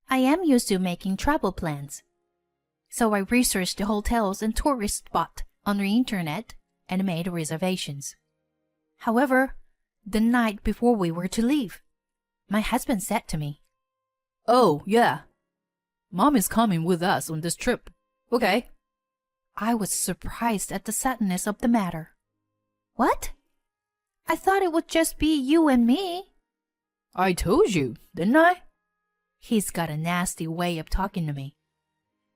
I am used to making travel plans. So I researched the hotels and tourist spots on the internet and made reservations. However, the night before we were to leave, my husband said to me, "Oh, yeah. Mom is coming with us on this trip. Okay." I was surprised at the suddenness of the matter. What? I thought it would just be you and me. "I told you, didn't I?" He's got a nasty way of talking to me.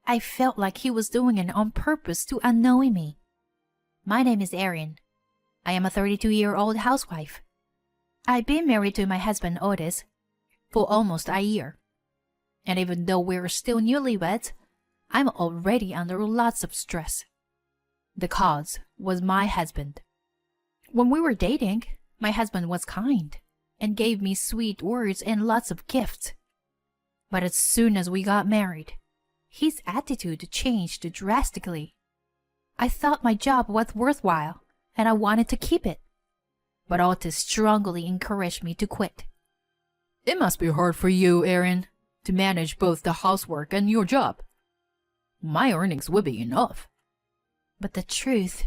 I felt like he was doing it on purpose to annoy me. My name is Erin. I am a 32-year-old housewife. I've been married to my husband Otis for almost a year. And even though we're still newlyweds, I'm already under lots of stress. The cause was my husband. When we were dating, my husband was kind and gave me sweet words and lots of gifts. But as soon as we got married, his attitude changed drastically. I thought my job was worthwhile and I wanted to keep it. But Otis strongly encouraged me to quit. "It must be hard for you, Erin, to manage both the housework and your job. My earnings would be enough." But the truth,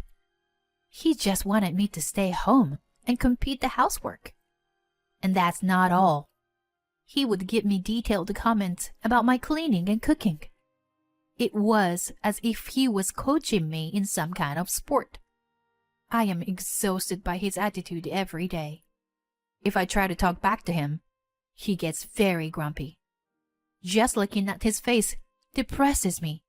he just wanted me to stay home and complete the housework. And that's not all. He would give me detailed comments about my cleaning and cooking. It was as if he was coaching me in some kind of sport. I am exhausted by his attitude every day. If I try to talk back to him, he gets very grumpy. Just looking at his face depresses me.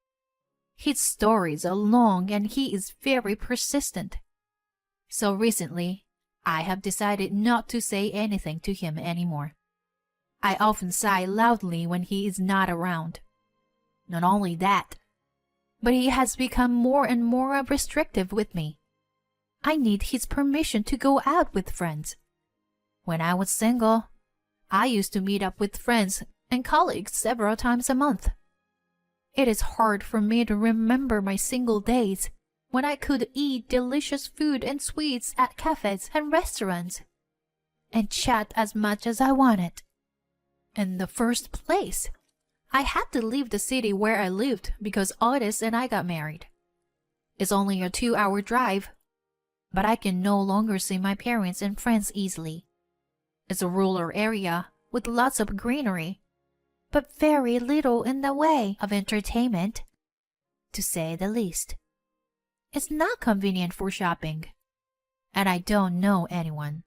His stories are long and he is very persistent. So recently, I have decided not to say anything to him anymore. I often sigh loudly when he is not around. Not only that, but he has become more and more restrictive with me. I need his permission to go out with friends. When I was single, I used to meet up with friends and colleagues several times a month. It is hard for me to remember my single days when I could eat delicious food and sweets at cafes and restaurants and chat as much as I wanted. In the first place, I had to leave the city where I lived because Otis and I got married. It's only a 2-hour drive, but I can no longer see my parents and friends easily. It's a rural area with lots of greenery, but very little in the way of entertainment, to say the least. It's not convenient for shopping, and I don't know anyone.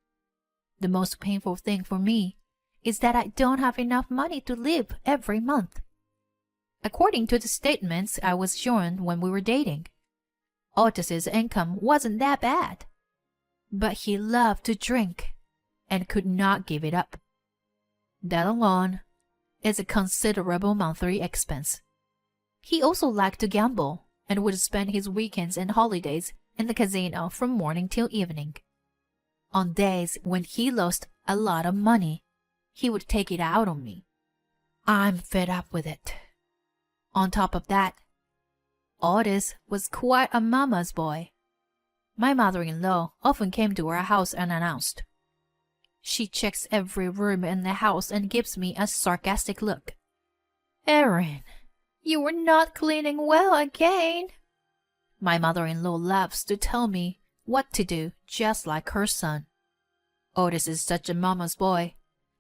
The most painful thing for me is that I don't have enough money to live every month. According to the statements I was shown when we were dating, Otis's income wasn't that bad, but he loved to drink and could not give it up. That alone is a considerable monthly expense. He also liked to gamble and would spend his weekends and holidays in the casino from morning till evening. On days when he lost a lot of money, he would take it out on me. I'm fed up with it. On top of that, Otis was quite a mama's boy. My mother-in-law often came to our house unannounced. She checks every room in the house and gives me a sarcastic look. "Erin, you were not cleaning well again." My mother-in-law loves to tell me what to do, just like her son. Otis is such a mama's boy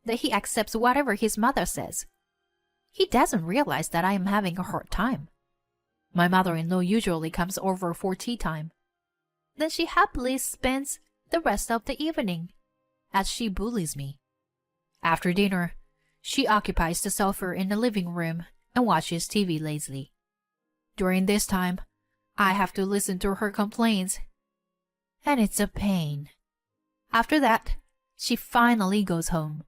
that he accepts whatever his mother says. He doesn't realize that I am having a hard time. My mother-in-law usually comes over for tea time. Then she happily spends the rest of the evening as she bullies me. After dinner, she occupies the sofa in the living room and watches TV lazily. During this time, I have to listen to her complaints, and it's a pain. After that, she finally goes home.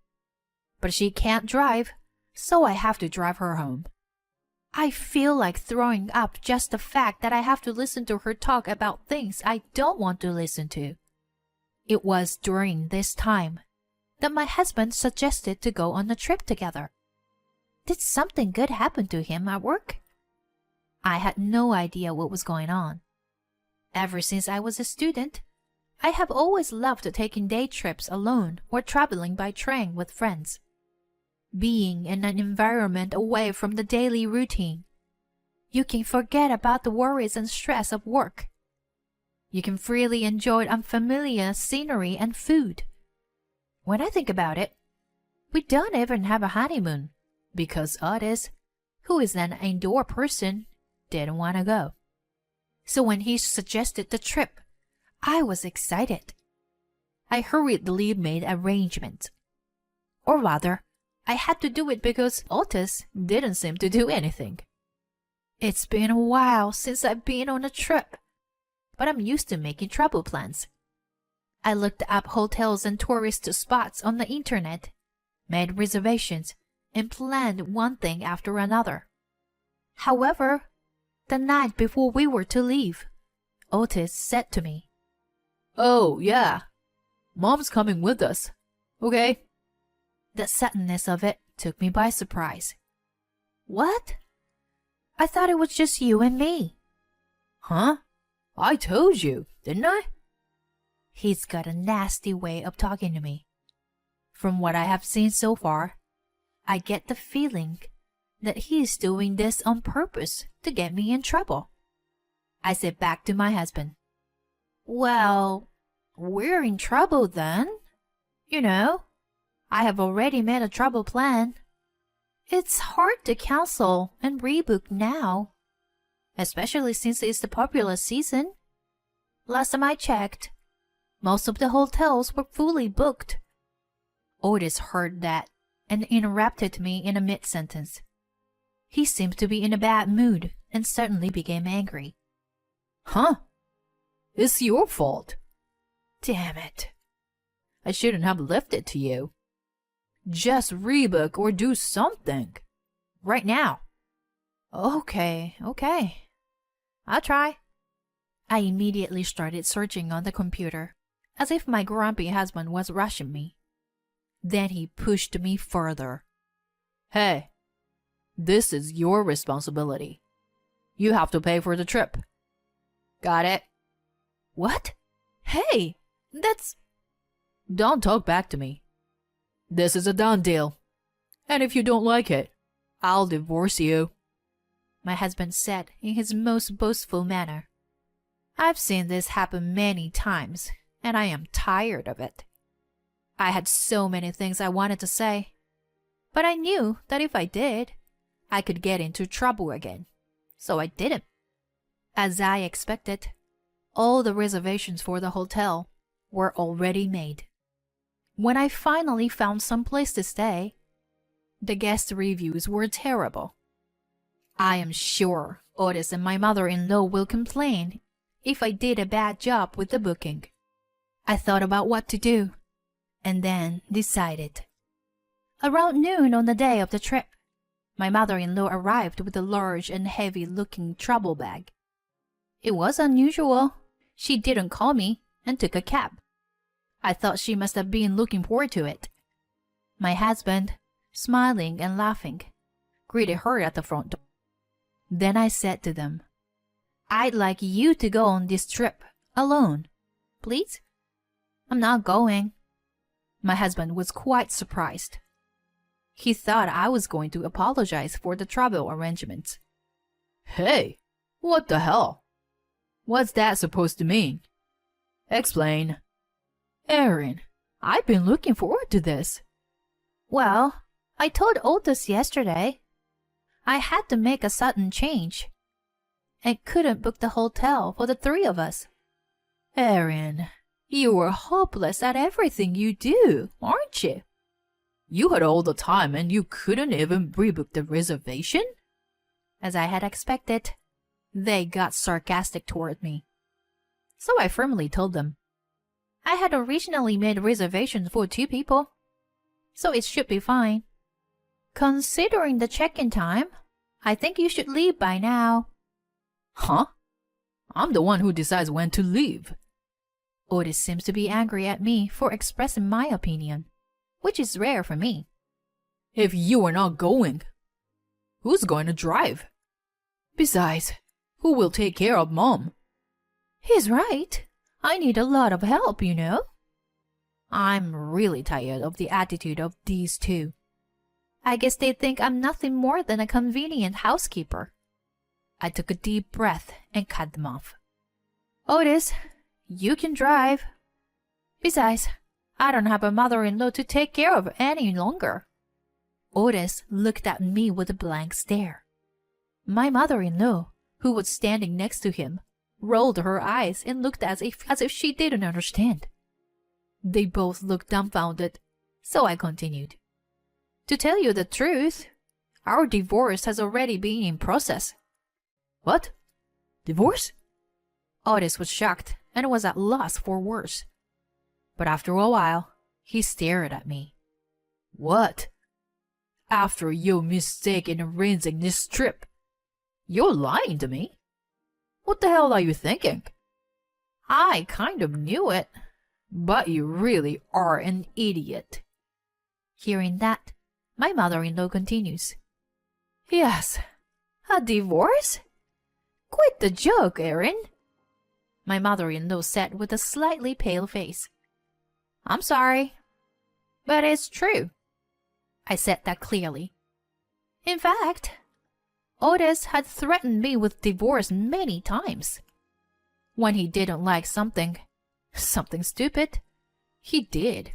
But she can't drive, so I have to drive her home. I feel like throwing up just the fact that I have to listen to her talk about things I don't want to listen to. It was during this time that my husband suggested to go on a trip together. Did something good happen to him at work? I had no idea what was going on. Ever since I was a student, I have always loved taking day trips alone or traveling by train with friends. being in an environment away from the daily routine. You can forget about the worries and stress of work. You can freely enjoy unfamiliar scenery and food. When I think about it, we don't even have a honeymoon because Otis, who is an indoor person, didn't want to go. So when he suggested the trip, I was excited. I hurriedly made arrangements. Or rather, I had to do it because Otis didn't seem to do anything. It's been a while since I've been on a trip, but I'm used to making travel plans. I looked up hotels and tourist spots on the internet, made reservations, and planned one thing after another. However, the night before we were to leave, Otis said to me, "Oh, yeah. Mom's coming with us. Okay?" The suddenness of it took me by surprise. What? I thought it was just you and me. Huh? I told you, didn't I? He's got a nasty way of talking to me. From what I have seen so far, I get the feeling that he's doing this on purpose to get me in trouble. I said back to my husband, "Well, we're in trouble then. You know, I have already made a travel plan. It's hard to cancel and rebook now, especially since it's the popular season. Last time I checked, most of the hotels were fully booked." Otis heard that and interrupted me in a mid-sentence. He seemed to be in a bad mood and suddenly became angry. Huh? It's your fault. Damn it. I shouldn't have left it to you. Just rebook or do something. Right now. Okay. I'll try. I immediately started searching on the computer, as if my grumpy husband was rushing me. Then he pushed me further. Hey, this is your responsibility. You have to pay for the trip. Got it? What? Hey, that's... Don't talk back to me. This is a done deal. And if you don't like it, I'll divorce you. My husband said in his most boastful manner. I've seen this happen many times, and I am tired of it. I had so many things I wanted to say, but I knew that if I did, I could get into trouble again, so I didn't. As I expected, all the reservations for the hotel were already made. When I finally found some place to stay, the guest reviews were terrible. I am sure Otis and my mother-in-law will complain if I did a bad job with the booking. I thought about what to do, and then decided. Around noon on the day of the trip, my mother-in-law arrived with a large and heavy-looking travel bag. It was unusual. She didn't call me and took a cab. I thought she must have been looking forward to it. My husband, smiling and laughing, greeted her at the front door. Then I said to them, "I'd like you to go on this trip alone, please." "I'm not going." My husband was quite surprised. He thought I was going to apologize for the travel arrangements. Hey, what the hell? What's that supposed to mean? Explain. Erin, I've been looking forward to this. Well, I told Otis yesterday. I had to make a sudden change. I couldn't book the hotel for the three of us. Erin, you are hopeless at everything you do, aren't you? You had all the time and you couldn't even rebook the reservation? As I had expected, they got sarcastic toward me. So I firmly told them, I had originally made reservations for 2 people, so it should be fine. Considering the check-in time, I think you should leave by now. Huh? I'm the one who decides when to leave. Otis seems to be angry at me for expressing my opinion, which is rare for me. If you are not going, who's going to drive? Besides, who will take care of Mom? He's right. I need a lot of help, you know. I'm really tired of the attitude of these two. I guess they think I'm nothing more than a convenient housekeeper. I took a deep breath and cut them off. Otis, you can drive. Besides, I don't have a mother-in-law to take care of any longer. Otis looked at me with a blank stare. My mother-in-law, who was standing next to him, rolled her eyes and looked as if she didn't understand. They both looked dumbfounded, so I continued. To tell you the truth, our divorce has already been in process. What? Divorce? Otis was shocked and was at loss for words. But after a while, he stared at me. What? After your mistake in arranging this trip? You're lying to me? What the hell are you thinking? I kind of knew it. But you really are an idiot. Hearing that, my mother-in-law continues. Yes. A divorce? Quit the joke, Erin. My mother-in-law said with a slightly pale face. I'm sorry, but it's true. I said that clearly. In fact, Otis had threatened me with divorce many times. When he didn't like something stupid, he did.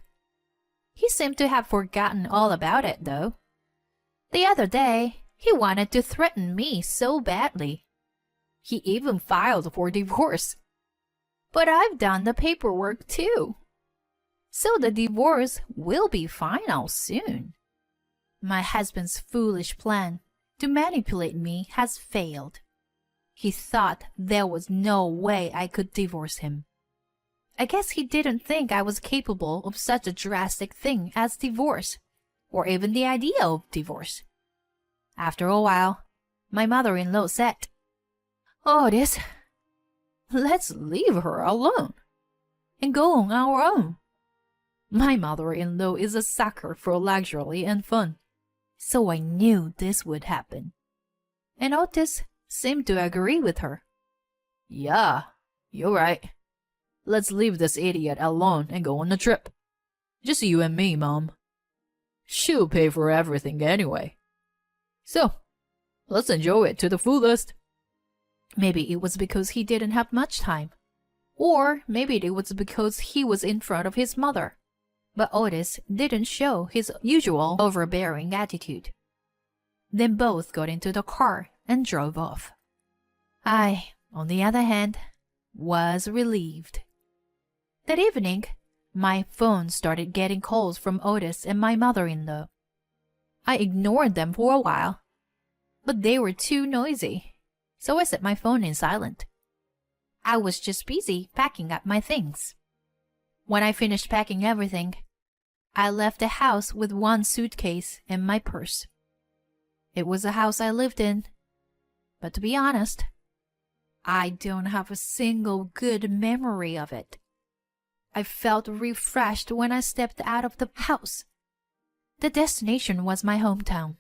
He seemed to have forgotten all about it, though. The other day, he wanted to threaten me so badly. He even filed for divorce. But I've done the paperwork too. So the divorce will be final soon. My husband's foolish plan to manipulate me has failed. He thought there was no way I could divorce him. I guess he didn't think I was capable of such a drastic thing as divorce, or even the idea of divorce. After a while, my mother-in-law said, Otis, let's leave her alone and go on our own. My mother-in-law is a sucker for luxury and fun, so I knew this would happen. And Otis seemed to agree with her. Yeah, you're right. Let's leave this idiot alone and go on a trip. Just you and me, Mom. She'll pay for everything anyway. So, let's enjoy it to the fullest. Maybe it was because he didn't have much time. Or maybe it was because he was in front of his mother. But Otis didn't show his usual overbearing attitude. Then both got into the car and drove off. I, on the other hand, was relieved. That evening, my phone started getting calls from Otis and my mother-in-law. I ignored them for a while, but they were too noisy, so I set my phone in silent. I was just busy packing up my things. When I finished packing everything, I left the house with one suitcase and my purse. It was a house I lived in, but to be honest, I don't have a single good memory of it. I felt refreshed when I stepped out of the house. The destination was my hometown.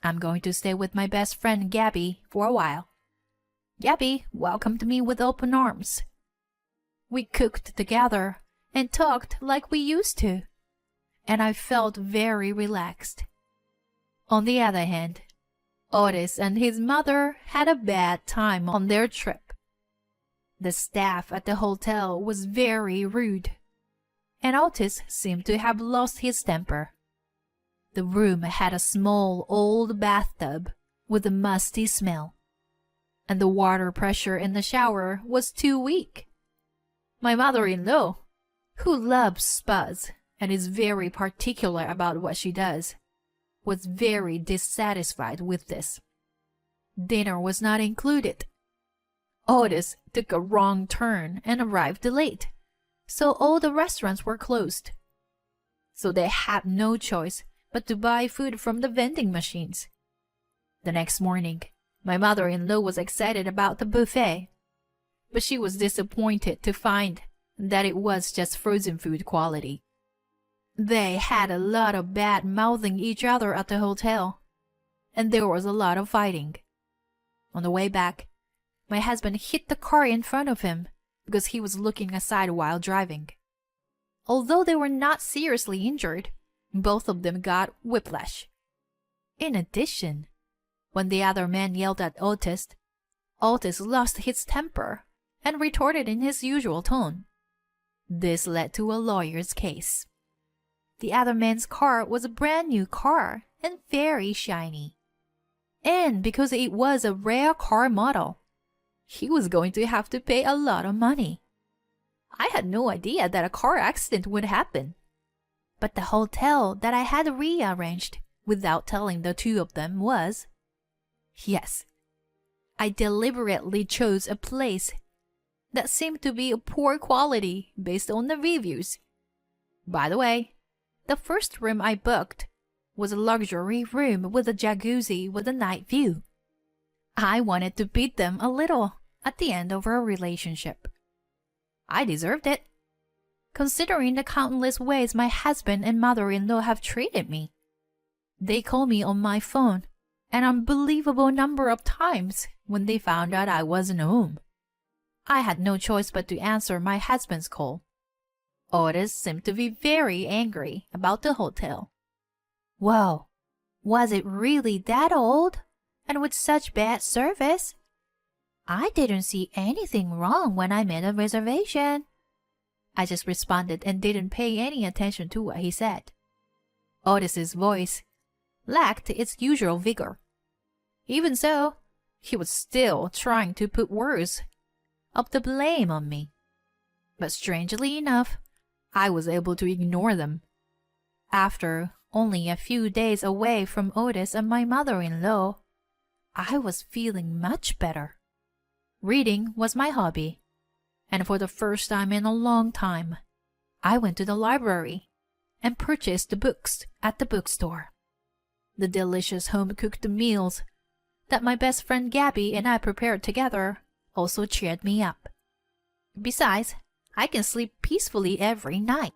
I'm going to stay with my best friend Gabby for a while. Gabby welcomed me with open arms. We cooked together and talked like we used to, and I felt very relaxed. On the other hand, Otis and his mother had a bad time on their trip. The staff at the hotel was very rude, and Otis seemed to have lost his temper. The room had a small old bathtub with a musty smell, and the water pressure in the shower was too weak. My mother-in-law, who loves spas and is very particular about what she does, was very dissatisfied with this. Dinner was not included. Otis took a wrong turn and arrived late, so all the restaurants were closed. So they had no choice but to buy food from the vending machines. The next morning, my mother-in-law was excited about the buffet, but she was disappointed to find that it was just frozen food quality. They had a lot of bad-mouthing each other at the hotel, and there was a lot of fighting. On the way back, my husband hit the car in front of him because he was looking aside while driving. Although they were not seriously injured, both of them got whiplash. In addition, when the other man yelled at Otis, Otis lost his temper and retorted in his usual tone. This led to a lawyer's case. The other man's car was a brand new car and very shiny. And because it was a rare car model, he was going to have to pay a lot of money. I had no idea that a car accident would happen. But the hotel that I had rearranged without telling the two of them was... Yes, I deliberately chose a place that seemed to be of poor quality based on the reviews. By the way, the first room I booked was a luxury room with a jacuzzi with a night view. I wanted to beat them a little at the end of our relationship. I deserved it, considering the countless ways my husband and mother-in-law have treated me. They called me on my phone an unbelievable number of times when they found out I wasn't home. I had no choice but to answer my husband's call. Otis seemed to be very angry about the hotel. Whoa, was it really that old and with such bad service? I didn't see anything wrong when I made a reservation. I just responded and didn't pay any attention to what he said. Otis's voice lacked its usual vigor. Even so, he was still trying to put words of the blame on me. But strangely enough, I was able to ignore them. After only a few days away from Otis and my mother-in-law, I was feeling much better. Reading was my hobby, and for the first time in a long time, I went to the library and purchased the books at the bookstore. The delicious home-cooked meals that my best friend Gabby and I prepared together also cheered me up. Besides, I can sleep peacefully every night.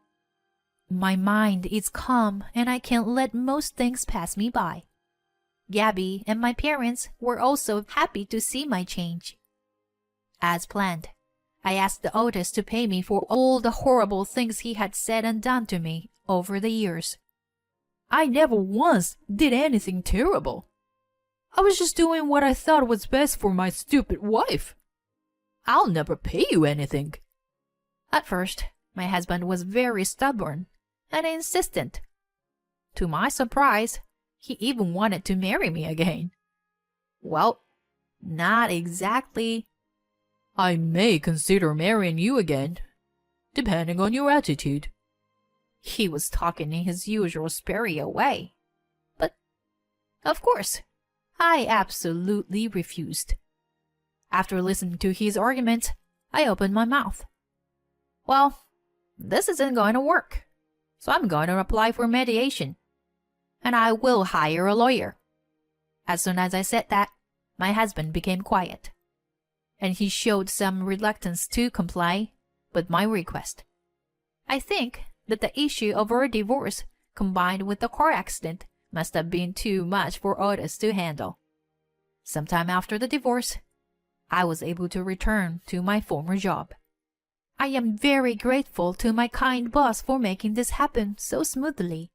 My mind is calm and I can't let most things pass me by. Gabby and my parents were also happy to see my change. As planned, I asked the Otis to pay me for all the horrible things he had said and done to me over the years. I never once did anything terrible. I was just doing what I thought was best for my stupid wife. I'll never pay you anything. At first, my husband was very stubborn and insistent. To my surprise, he even wanted to marry me again. Well, not exactly. I may consider marrying you again, depending on your attitude. He was talking in his usual spirited way. But, of course, I absolutely refused. After listening to his argument, I opened my mouth. Well, this isn't going to work, so I'm going to apply for mediation. And I will hire a lawyer. As soon as I said that, my husband became quiet, and he showed some reluctance to comply with my request. I think that the issue of our divorce combined with the car accident must have been too much for Otis to handle. Sometime after the divorce, I was able to return to my former job. I am very grateful to my kind boss for making this happen so smoothly.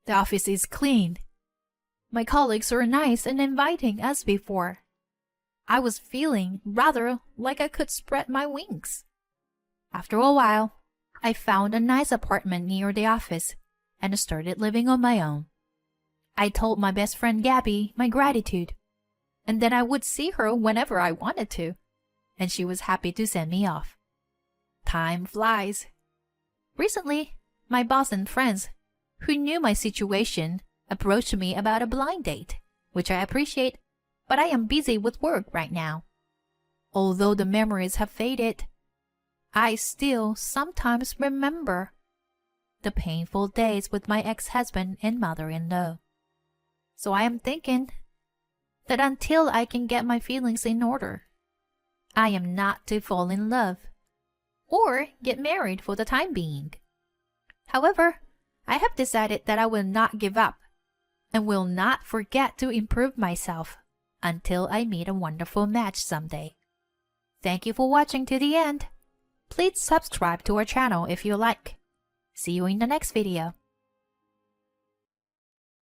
The office is clean. My colleagues are nice and inviting as before. I was feeling rather like I could spread my wings. After a while, I found a nice apartment near the office and started living on my own. I told my best friend Gabby my gratitude, and then I would see her whenever I wanted to, and she was happy to send me off. Time flies. Recently, my boss and friends, who knew my situation, approached me about a blind date, which I appreciate, but I am busy with work right now. Although the memories have faded, I still sometimes remember the painful days with my ex-husband and mother-in-law. So I am thinking that until I can get my feelings in order, I am not to fall in love or get married for the time being. However, I have decided that I will not give up and will not forget to improve myself until I meet a wonderful match someday. Thank you for watching to the end. Please subscribe to our channel if you like. See you in the next video.